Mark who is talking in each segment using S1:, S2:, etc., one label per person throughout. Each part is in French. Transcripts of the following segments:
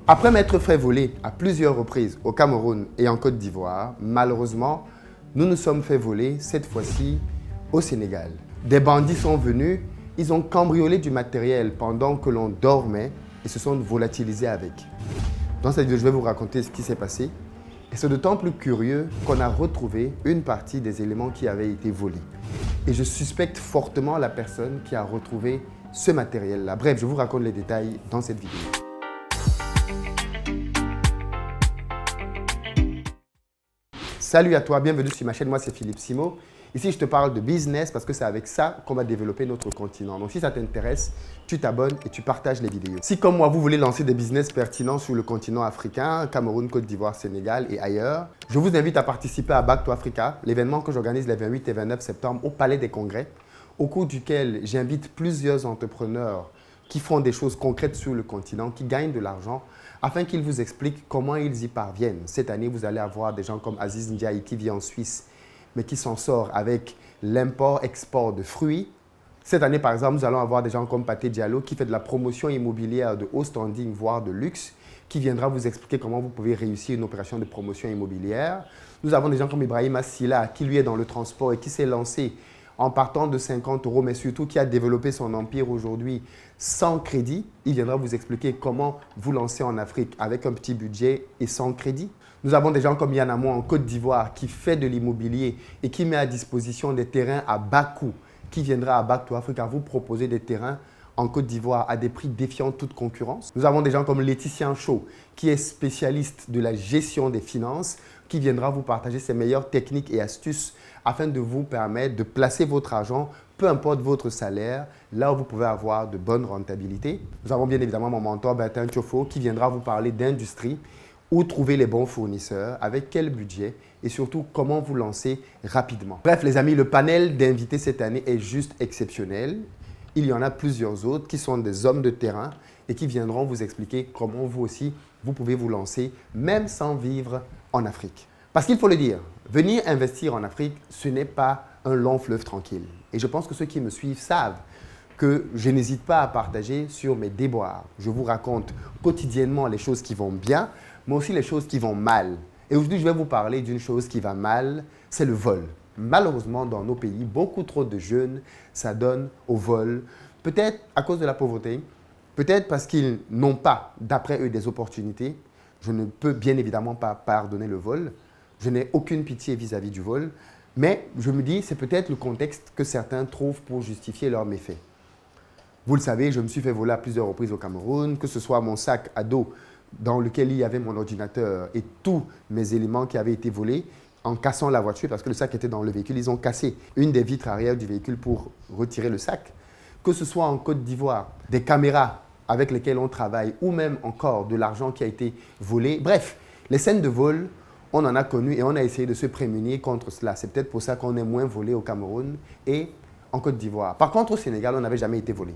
S1: Après m'être fait voler à plusieurs reprises au Cameroun et en Côte d'Ivoire, malheureusement, nous nous sommes fait voler cette fois-ci au Sénégal. Des bandits sont venus, ils ont cambriolé du matériel pendant que l'on dormait et se sont volatilisés avec. Dans cette vidéo, je vais vous raconter ce qui s'est passé. Et c'est d'autant plus curieux qu'on a retrouvé une partie des éléments qui avaient été volés. Et je suspecte fortement la personne qui a retrouvé ce matériel-là. Bref, je vous raconte les détails dans cette vidéo. Salut à toi, bienvenue sur ma chaîne, moi c'est Philippe Simo. Ici je te parle de business parce que c'est avec ça qu'on va développer notre continent. Donc si ça t'intéresse, tu t'abonnes et tu partages les vidéos. Si comme moi vous voulez lancer des business pertinents sur le continent africain, Cameroun, Côte d'Ivoire, Sénégal et ailleurs, je vous invite à participer à Back to Africa, l'événement que j'organise les 28 et 29 septembre au Palais des Congrès, au cours duquel j'invite plusieurs entrepreneurs qui font des choses concrètes sur le continent, qui gagnent de l'argent, afin qu'ils vous expliquent comment ils y parviennent. Cette année, vous allez avoir des gens comme Aziz Ndiaye qui vit en Suisse, mais qui s'en sort avec l'import-export de fruits. Cette année, par exemple, nous allons avoir des gens comme Pathé Diallo qui fait de la promotion immobilière de haut standing, voire de luxe, qui viendra vous expliquer comment vous pouvez réussir une opération de promotion immobilière. Nous avons des gens comme Ibrahim Assila qui lui est dans le transport et qui s'est lancé en partant de 50 €, mais surtout qui a développé son empire aujourd'hui sans crédit. Il viendra vous expliquer comment vous lancer en Afrique avec un petit budget et sans crédit. Nous avons des gens comme Yann Amo en Côte d'Ivoire qui fait de l'immobilier et qui met à disposition des terrains à bas coût, qui viendra à Back to Africa vous proposer des terrains en Côte d'Ivoire à des prix défiant toute concurrence. Nous avons des gens comme Laetitia Chaud qui est spécialiste de la gestion des finances, qui viendra vous partager ses meilleures techniques et astuces afin de vous permettre de placer votre argent, peu importe votre salaire, là où vous pouvez avoir de bonnes rentabilités. Nous avons bien évidemment mon mentor Bertin Thiofo qui viendra vous parler d'industrie, où trouver les bons fournisseurs, avec quel budget et surtout comment vous lancer rapidement. Bref les amis, le panel d'invités cette année est juste exceptionnel. Il y en a plusieurs autres qui sont des hommes de terrain et qui viendront vous expliquer comment vous aussi, vous pouvez vous lancer même sans vivre en Afrique. Parce qu'il faut le dire, venir investir en Afrique, ce n'est pas un long fleuve tranquille. Et je pense que ceux qui me suivent savent que je n'hésite pas à partager sur mes déboires. Je vous raconte quotidiennement les choses qui vont bien, mais aussi les choses qui vont mal. Et aujourd'hui, je vais vous parler d'une chose qui va mal, c'est le vol. Malheureusement, dans nos pays, beaucoup trop de jeunes s'adonnent au vol, peut-être à cause de la pauvreté, peut-être parce qu'ils n'ont pas, d'après eux, des opportunités. Je ne peux bien évidemment pas pardonner le vol. Je n'ai aucune pitié vis-à-vis du vol. Mais je me dis, c'est peut-être le contexte que certains trouvent pour justifier leurs méfaits. Vous le savez, je me suis fait voler à plusieurs reprises au Cameroun, que ce soit mon sac à dos dans lequel il y avait mon ordinateur et tous mes éléments qui avaient été volés en cassant la voiture parce que le sac était dans le véhicule. Ils ont cassé une des vitres arrière du véhicule pour retirer le sac. Que ce soit en Côte d'Ivoire, des caméras avec lesquelles on travaille ou même encore de l'argent qui a été volé. Bref, les scènes de vol, on en a connu et on a essayé de se prémunir contre cela. C'est peut-être pour ça qu'on est moins volé au Cameroun et en Côte d'Ivoire. Par contre, au Sénégal, on n'avait jamais été volé.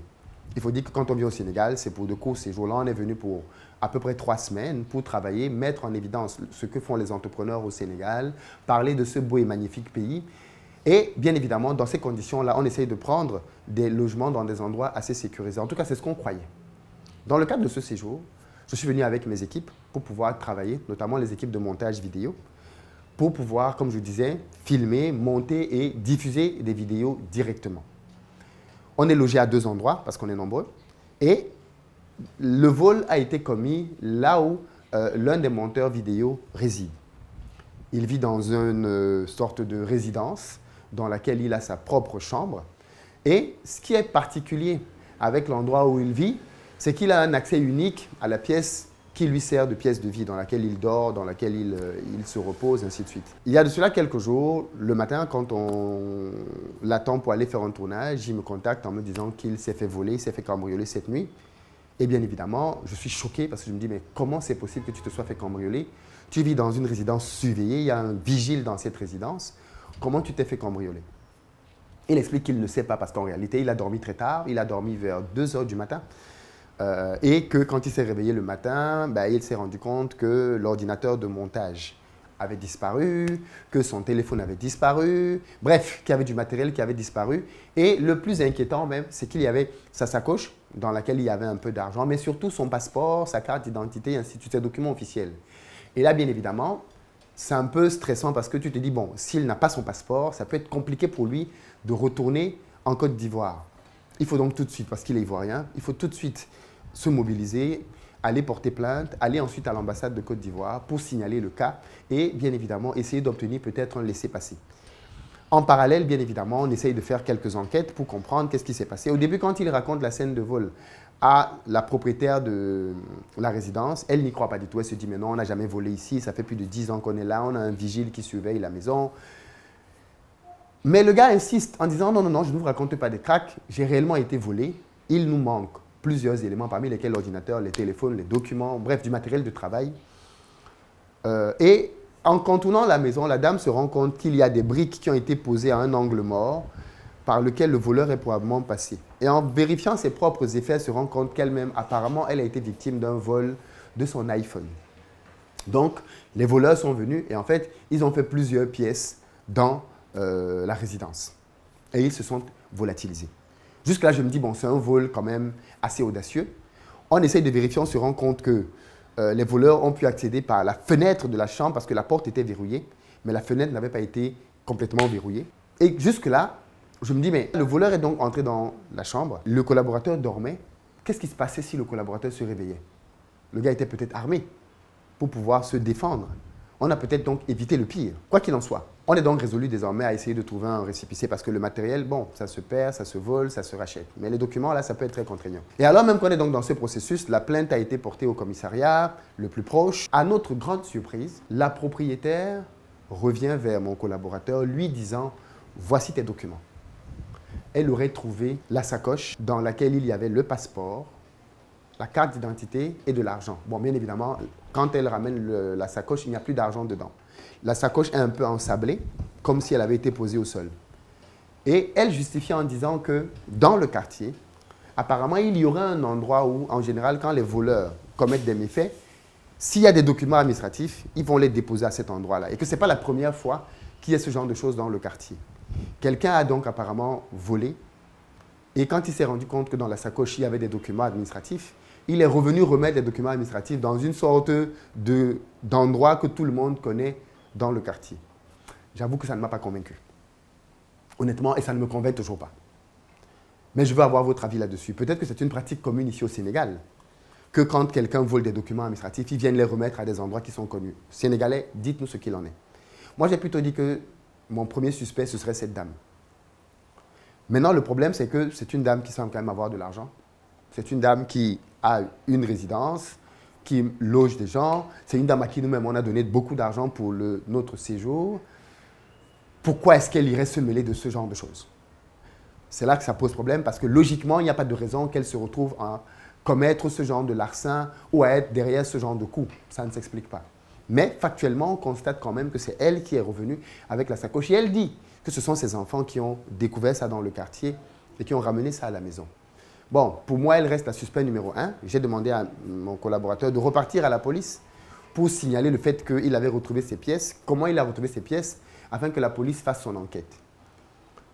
S1: Il faut dire que quand on vient au Sénégal, c'est pour de courts séjours. Là, on est venu pour à peu près 3 semaines pour travailler, mettre en évidence ce que font les entrepreneurs au Sénégal, parler de ce beau et magnifique pays. Et bien évidemment, dans ces conditions-là, on essaye de prendre des logements dans des endroits assez sécurisés. En tout cas, c'est ce qu'on croyait. Dans le cadre de ce séjour, je suis venu avec mes équipes pour pouvoir travailler, notamment les équipes de montage vidéo, pour pouvoir, comme je disais, filmer, monter et diffuser des vidéos directement. On est logé à 2 endroits parce qu'on est nombreux et le vol a été commis là où l'un des monteurs vidéo réside. Il vit dans une sorte de résidence dans laquelle il a sa propre chambre et ce qui est particulier avec l'endroit où il vit, c'est qu'il a un accès unique à la pièce qui lui sert de pièce de vie, dans laquelle il dort, dans laquelle il se repose, ainsi de suite. Il y a de cela quelques jours, le matin, quand on l'attend pour aller faire un tournage, il me contacte en me disant qu'il s'est fait voler, il s'est fait cambrioler cette nuit. Et bien évidemment, je suis choqué parce que je me dis, mais comment c'est possible que tu te sois fait cambrioler? Tu vis dans une résidence surveillée, il y a un vigile dans cette résidence. Comment tu t'es fait cambrioler? Il explique qu'il ne sait pas parce qu'en réalité, il a dormi très tard, il a dormi vers 2 h du matin. Et que quand il s'est réveillé le matin, il s'est rendu compte que l'ordinateur de montage avait disparu, que son téléphone avait disparu, bref, qu'il y avait du matériel qui avait disparu. Et le plus inquiétant même, c'est qu'il y avait sa sacoche dans laquelle il y avait un peu d'argent, mais surtout son passeport, sa carte d'identité, ainsi de suite, ses documents officiels. Et là, bien évidemment, c'est un peu stressant parce que tu te dis, bon, s'il n'a pas son passeport, ça peut être compliqué pour lui de retourner en Côte d'Ivoire. Il faut donc tout de suite, parce qu'il est ivoirien, il faut tout de suite se mobiliser, aller porter plainte, aller ensuite à l'ambassade de Côte d'Ivoire pour signaler le cas et bien évidemment essayer d'obtenir peut-être un laissez-passer. En parallèle, bien évidemment, on essaye de faire quelques enquêtes pour comprendre qu'est-ce qui s'est passé. Au début, quand il raconte la scène de vol à la propriétaire de la résidence, elle n'y croit pas du tout. Elle se dit, mais non, on n'a jamais volé ici, ça fait plus de 10 ans qu'on est là, on a un vigile qui surveille la maison. Mais le gars insiste en disant, non, non, non, je ne vous raconte pas des cracks, j'ai réellement été volé, il nous manque plusieurs éléments, parmi lesquels l'ordinateur, les téléphones, les documents, bref, du matériel de travail. Et en contournant la maison, la dame se rend compte qu'il y a des briques qui ont été posées à un angle mort par lequel le voleur est probablement passé. Et en vérifiant ses propres effets, elle se rend compte qu'elle-même, apparemment, elle a été victime d'un vol de son iPhone. Donc, les voleurs sont venus et en fait, ils ont fait plusieurs pièces dans la résidence. Et ils se sont volatilisés. Jusque-là, je me dis, bon, c'est un vol quand même assez audacieux. On essaye de vérifier, on se rend compte que les voleurs ont pu accéder par la fenêtre de la chambre parce que la porte était verrouillée, mais la fenêtre n'avait pas été complètement verrouillée. Et jusque-là, je me dis, mais le voleur est donc entré dans la chambre, le collaborateur dormait. Qu'est-ce qui se passait si le collaborateur se réveillait? Le gars était peut-être armé pour pouvoir se défendre. On a peut-être donc évité le pire. Quoi qu'il en soit, on est donc résolu désormais à essayer de trouver un récépissé parce que le matériel, bon, ça se perd, ça se vole, ça se rachète. Mais les documents, là, ça peut être très contraignant. Et alors même qu'on est donc dans ce processus, la plainte a été portée au commissariat le plus proche. À notre grande surprise, la propriétaire revient vers mon collaborateur lui disant « Voici tes documents ». Elle aurait trouvé la sacoche dans laquelle il y avait le passeport, la carte d'identité et de l'argent. Bon, bien évidemment, quand elle ramène la sacoche, il n'y a plus d'argent dedans. La sacoche est un peu ensablée, comme si elle avait été posée au sol. Et elle justifie en disant que dans le quartier, apparemment, il y aurait un endroit où, en général, quand les voleurs commettent des méfaits, s'il y a des documents administratifs, ils vont les déposer à cet endroit-là. Et que ce n'est pas la première fois qu'il y a ce genre de choses dans le quartier. Quelqu'un a donc apparemment volé. Et quand il s'est rendu compte que dans la sacoche, il y avait des documents administratifs, il est revenu remettre les documents administratifs dans une sorte d'endroit que tout le monde connaît dans le quartier. J'avoue que ça ne m'a pas convaincu. Honnêtement, et ça ne me convainc toujours pas. Mais je veux avoir votre avis là-dessus. Peut-être que c'est une pratique commune ici au Sénégal, que quand quelqu'un vole des documents administratifs, ils viennent les remettre à des endroits qui sont connus. Sénégalais, dites-nous ce qu'il en est. Moi, j'ai plutôt dit que mon premier suspect, ce serait cette dame. Maintenant, le problème, c'est que c'est une dame qui semble quand même avoir de l'argent. C'est une dame qui a une résidence, qui loge des gens. C'est une dame à qui nous-mêmes, on a donné beaucoup d'argent pour notre séjour. Pourquoi est-ce qu'elle irait se mêler de ce genre de choses? C'est là que ça pose problème parce que logiquement, il n'y a pas de raison qu'elle se retrouve à commettre ce genre de larcin ou à être derrière ce genre de coup. Ça ne s'explique pas. Mais factuellement, on constate quand même que c'est elle qui est revenue avec la sacoche. Et elle dit que ce sont ses enfants qui ont découvert ça dans le quartier et qui ont ramené ça à la maison. Bon, pour moi, elle reste la suspect numéro 1. J'ai demandé à mon collaborateur de repartir à la police pour signaler le fait qu'il avait retrouvé ses pièces, comment il a retrouvé ses pièces, afin que la police fasse son enquête.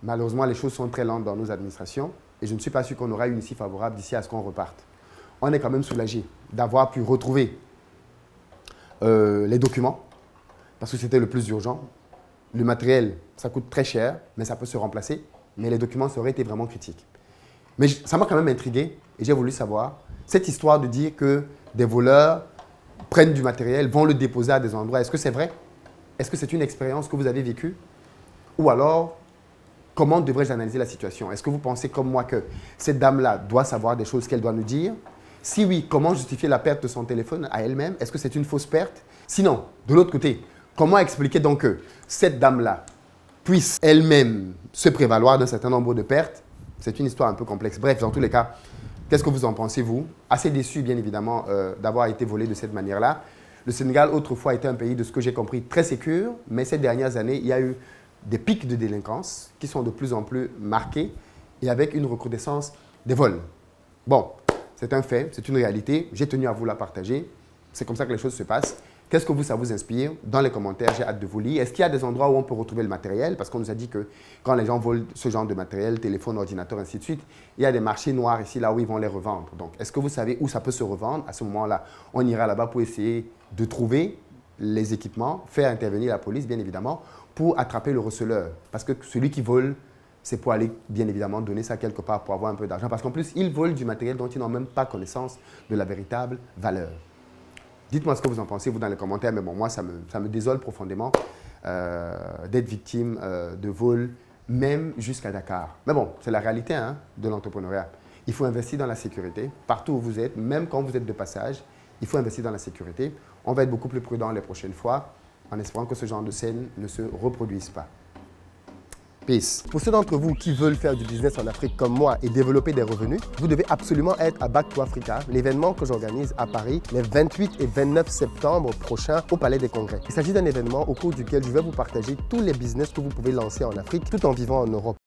S1: Malheureusement, les choses sont très lentes dans nos administrations et je ne suis pas sûr qu'on aura une issue favorable d'ici à ce qu'on reparte. On est quand même soulagé d'avoir pu retrouver les documents, parce que c'était le plus urgent. Le matériel, ça coûte très cher, mais ça peut se remplacer. Mais les documents, ça aurait été vraiment critique. Mais ça m'a quand même intrigué et j'ai voulu savoir cette histoire de dire que des voleurs prennent du matériel, vont le déposer à des endroits. Est-ce que c'est vrai? Est-ce que c'est une expérience que vous avez vécue? Ou alors, comment devrais-je analyser la situation? Est-ce que vous pensez comme moi que cette dame-là doit savoir des choses qu'elle doit nous dire? Si oui, comment justifier la perte de son téléphone à elle-même? Est-ce que c'est une fausse perte? Sinon, de l'autre côté, comment expliquer donc que cette dame-là puisse elle-même se prévaloir d'un certain nombre de pertes? C'est une histoire un peu complexe. Bref, dans tous les cas, qu'est-ce que vous en pensez, vous? Assez déçu, bien évidemment, d'avoir été volé de cette manière-là. Le Sénégal, autrefois, était un pays, de ce que j'ai compris, très sécure, mais ces dernières années, il y a eu des pics de délinquance qui sont de plus en plus marqués et avec une recrudescence des vols. Bon, c'est un fait, c'est une réalité. J'ai tenu à vous la partager. C'est comme ça que les choses se passent. Qu'est-ce que ça vous inspire? Dans les commentaires, j'ai hâte de vous lire. Est-ce qu'il y a des endroits où on peut retrouver le matériel? Parce qu'on nous a dit que quand les gens volent ce genre de matériel, téléphone, ordinateur, ainsi de suite, il y a des marchés noirs ici, là où ils vont les revendre. Donc, est-ce que vous savez où ça peut se revendre? À ce moment-là, on ira là-bas pour essayer de trouver les équipements, faire intervenir la police, bien évidemment, pour attraper le receleur. Parce que celui qui vole, c'est pour aller, bien évidemment, donner ça quelque part pour avoir un peu d'argent. Parce qu'en plus, ils volent du matériel dont ils n'ont même pas connaissance de la véritable valeur. Dites-moi ce que vous en pensez, vous, dans les commentaires. Mais bon, moi, ça me désole profondément d'être victime de vol, même jusqu'à Dakar. Mais bon, c'est la réalité de l'entrepreneuriat. Il faut investir dans la sécurité, partout où vous êtes, même quand vous êtes de passage. Il faut investir dans la sécurité. On va être beaucoup plus prudent les prochaines fois, en espérant que ce genre de scène ne se reproduise pas. Peace.
S2: Pour ceux d'entre vous qui veulent faire du business en Afrique comme moi et développer des revenus, vous devez absolument être à Back to Africa, l'événement que j'organise à Paris les 28 et 29 septembre prochains au Palais des Congrès. Il s'agit d'un événement au cours duquel je vais vous partager tous les business que vous pouvez lancer en Afrique tout en vivant en Europe.